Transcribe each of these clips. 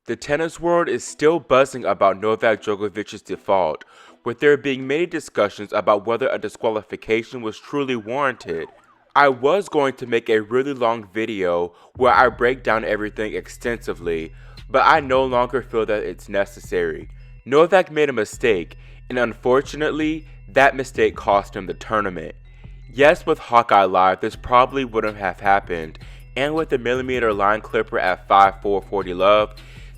The tennis world is still buzzing about Novak Djokovic's default, with there being many discussions about whether a disqualification was truly warranted. I was going to make a really long video where I break down everything extensively, but I no longer feel that it's necessary. Novak made a mistake, and unfortunately, that mistake cost him the tournament. Yes, with Hawkeye Live, this probably wouldn't have happened, and with the millimeter line clipper at 5'4" 40 love,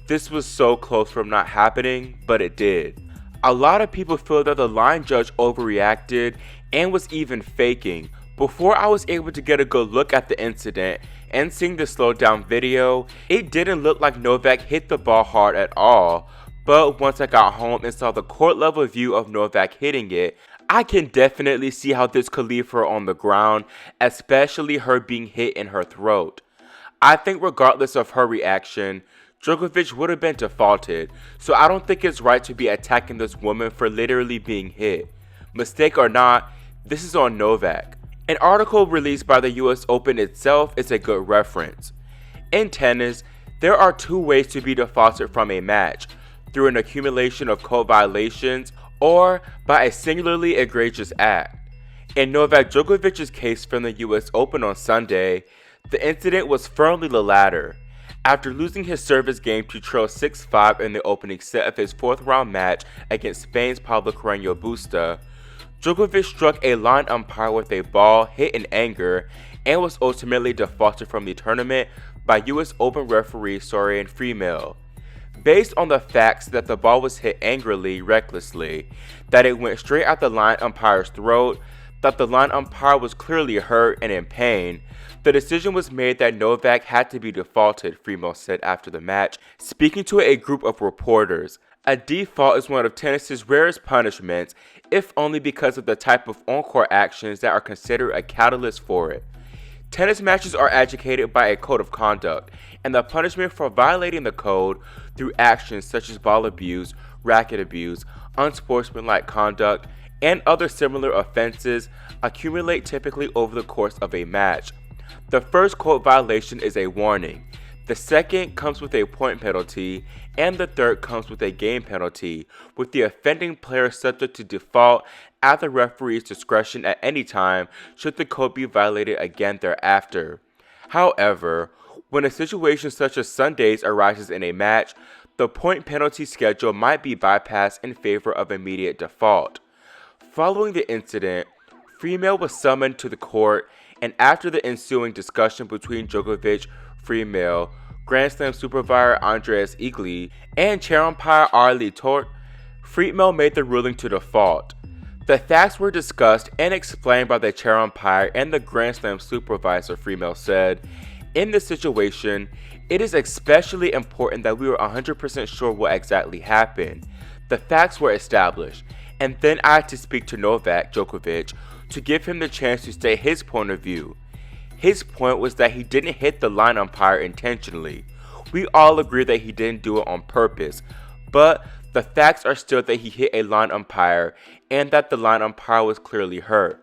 this was so close from not happening, but it did. A lot of people feel that the line judge overreacted and was even faking. Before I was able to get a good look at the incident and seeing the slowed down video, it didn't look like Novak hit the ball hard at all, but once I got home and saw the court level view of Novak hitting it, I can definitely see how this could leave her on the ground, especially her being hit in her throat. I think regardless of her reaction, Djokovic would have been defaulted, so I don't think it's right to be attacking this woman for literally being hit. Mistake or not, this is on Novak. An article released by the US Open itself is a good reference. In tennis, there are two ways to be defaulted from a match, through an accumulation of code violations or by a singularly egregious act. In Novak Djokovic's case from the US Open on Sunday, the incident was firmly the latter. After losing his service game to trail 6-5 in the opening set of his fourth round match against Spain's Pablo Carreño Busta, Djokovic struck a line umpire with a ball hit in anger and was ultimately defaulted from the tournament by US Open referee Sorian Freemale. Based on the facts that the ball was hit angrily, recklessly, that it went straight at the line umpire's throat, that the line umpire was clearly hurt and in pain, the decision was made that Novak had to be defaulted, Freemale said after the match, speaking to a group of reporters. A default is one of tennis's rarest punishments, if only because of the type of on-court actions that are considered a catalyst for it. Tennis matches are educated by a code of conduct, and the punishment for violating the code through actions such as ball abuse, racket abuse, unsportsmanlike conduct, and other similar offenses accumulate typically over the course of a match. The first code violation is a warning, the second comes with a point penalty, and the third comes with a game penalty, with the offending player subject to default at the referee's discretion at any time should the code be violated again thereafter. However, when a situation such as Sunday's arises in a match, the point penalty schedule might be bypassed in favor of immediate default. Following the incident, Freemale was summoned to the court, and after the ensuing discussion between Djokovic, Freemale, Grand Slam supervisor Andreas Igli, and chair umpire Arlie Tort, Freemale made the ruling to default. The facts were discussed and explained by the chair umpire and the Grand Slam supervisor, Freemale said. In this situation, it is especially important that we were 100% sure what exactly happened. The facts were established, and then I had to speak to Novak Djokovic to give him the chance to state his point of view. His point was that he didn't hit the line umpire intentionally. We all agree that he didn't do it on purpose, but the facts are still that he hit a line umpire and that the line umpire was clearly hurt.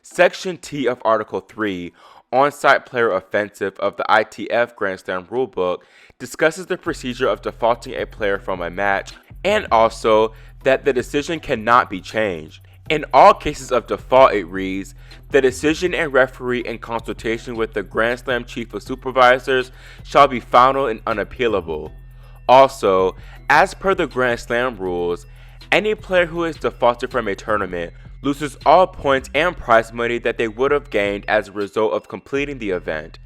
Section T of Article 3, On-Site Player Offensive of the ITF Grand Slam Rulebook, discusses the procedure of defaulting a player from a match and also that the decision cannot be changed. In all cases of default, it reads, the decision and referee in consultation with the Grand Slam Chief of Supervisors shall be final and unappealable. Also, as per the Grand Slam rules, any player who is defaulted from a tournament loses all points and prize money that they would have gained as a result of completing the event.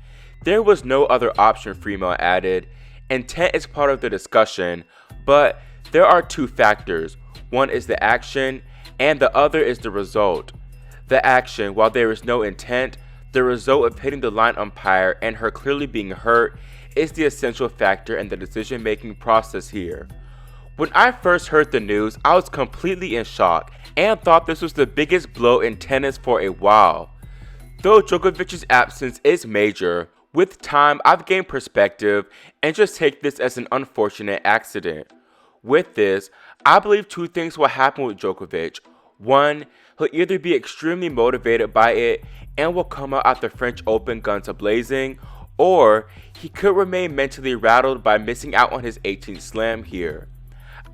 There was no other option, Freemale added. Intent is part of the discussion, but there are two factors. One is the action, and the other is the result. The action, while there is no intent, the result of hitting the line umpire and her clearly being hurt is the essential factor in the decision-making process here. When I first heard the news, I was completely in shock and thought this was the biggest blow in tennis for a while. Though Djokovic's absence is major, with time I've gained perspective and just take this as an unfortunate accident. With this, I believe two things will happen with Djokovic. One, he'll either be extremely motivated by it and will come out at the French Open guns a-blazing, or he could remain mentally rattled by missing out on his 18th slam here.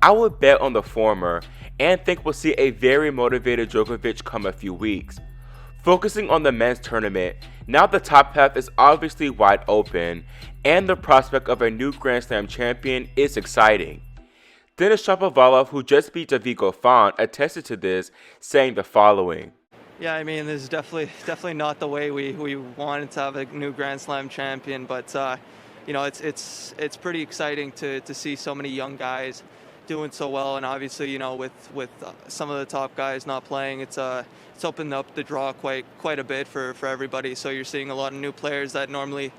I would bet on the former and think we'll see a very motivated Djokovic come a few weeks. Focusing on the men's tournament, now the top half is obviously wide open and the prospect of a new Grand Slam champion is exciting. Denis Shapovalov, who just beat David Goffin, attested to this, saying the following. Yeah, I mean, this is definitely not the way we wanted to have a new Grand Slam champion, but it's pretty exciting to see so many young guys doing so well, and obviously, with some of the top guys not playing, it's opened up the draw quite a bit for everybody. So you're seeing a lot of new players that normally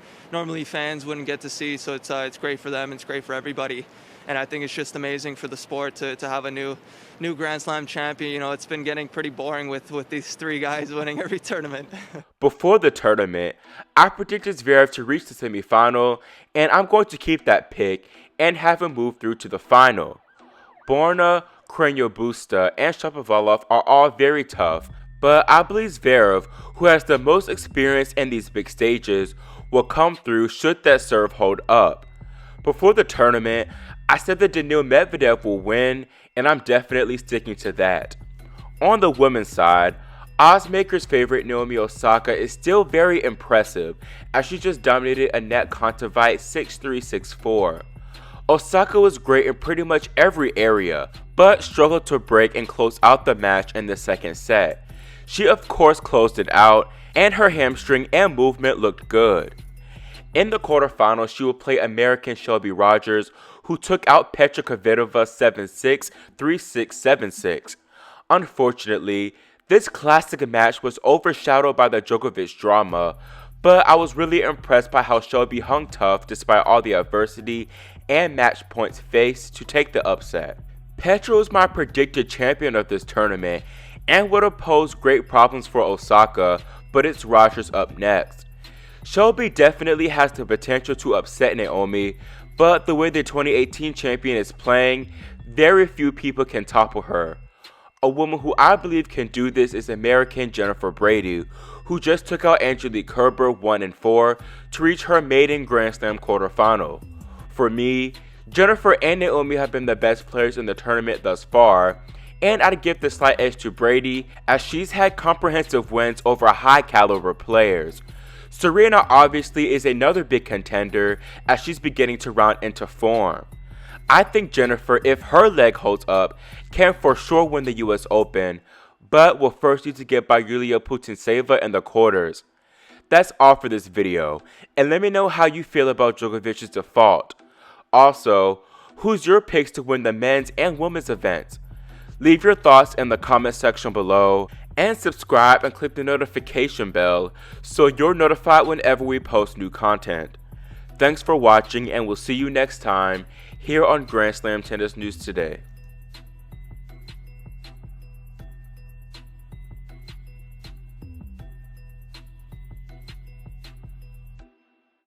fans wouldn't get to see. So it's great for them. It's great for everybody. And I think it's just amazing for the sport to have a new Grand Slam champion. It's been getting pretty boring with these three guys winning every tournament. Before the tournament, I predicted Zverev to reach the semifinal, and I'm going to keep that pick and have him move through to the final. Borna, Carreño Busta, and Shapovalov are all very tough, but I believe Zverev, who has the most experience in these big stages, will come through should that serve hold up. Before the tournament, I said that Daniil Medvedev will win, and I'm definitely sticking to that. On the women's side, oddsmakers' favorite Naomi Osaka is still very impressive, as she just dominated Anett Kontaveit 6-3, 6-4. Osaka was great in pretty much every area, but struggled to break and close out the match in the second set. She of course closed it out, and her hamstring and movement looked good. In the quarterfinals, she will play American Shelby Rogers, who took out Petra Kvitova 7-6, 3-6, 7-6. Unfortunately, this classic match was overshadowed by the Djokovic drama, but I was really impressed by how Shelby hung tough despite all the adversity and match points faced to take the upset. Petra was my predicted champion of this tournament and would have posed great problems for Osaka, but it's Rogers up next. Shelby definitely has the potential to upset Naomi, but the way the 2018 champion is playing, very few people can topple her. A woman who I believe can do this is American Jennifer Brady, who just took out Angelique Kerber 1-4 to reach her maiden Grand Slam quarterfinal. For me, Jennifer and Naomi have been the best players in the tournament thus far, and I'd give the slight edge to Brady as she's had comprehensive wins over high caliber players. Serena obviously is another big contender as she's beginning to round into form. I think Jennifer, if her leg holds up, can for sure win the US Open, but will first need to get by Yulia Putintseva in the quarters. That's all for this video, and let me know how you feel about Djokovic's default. Also, who's your picks to win the men's and women's events? Leave your thoughts in the comment section below, and subscribe and click the notification bell so you're notified whenever we post new content. Thanks for watching, and we'll see you next time here on Grand Slam Tennis News Today.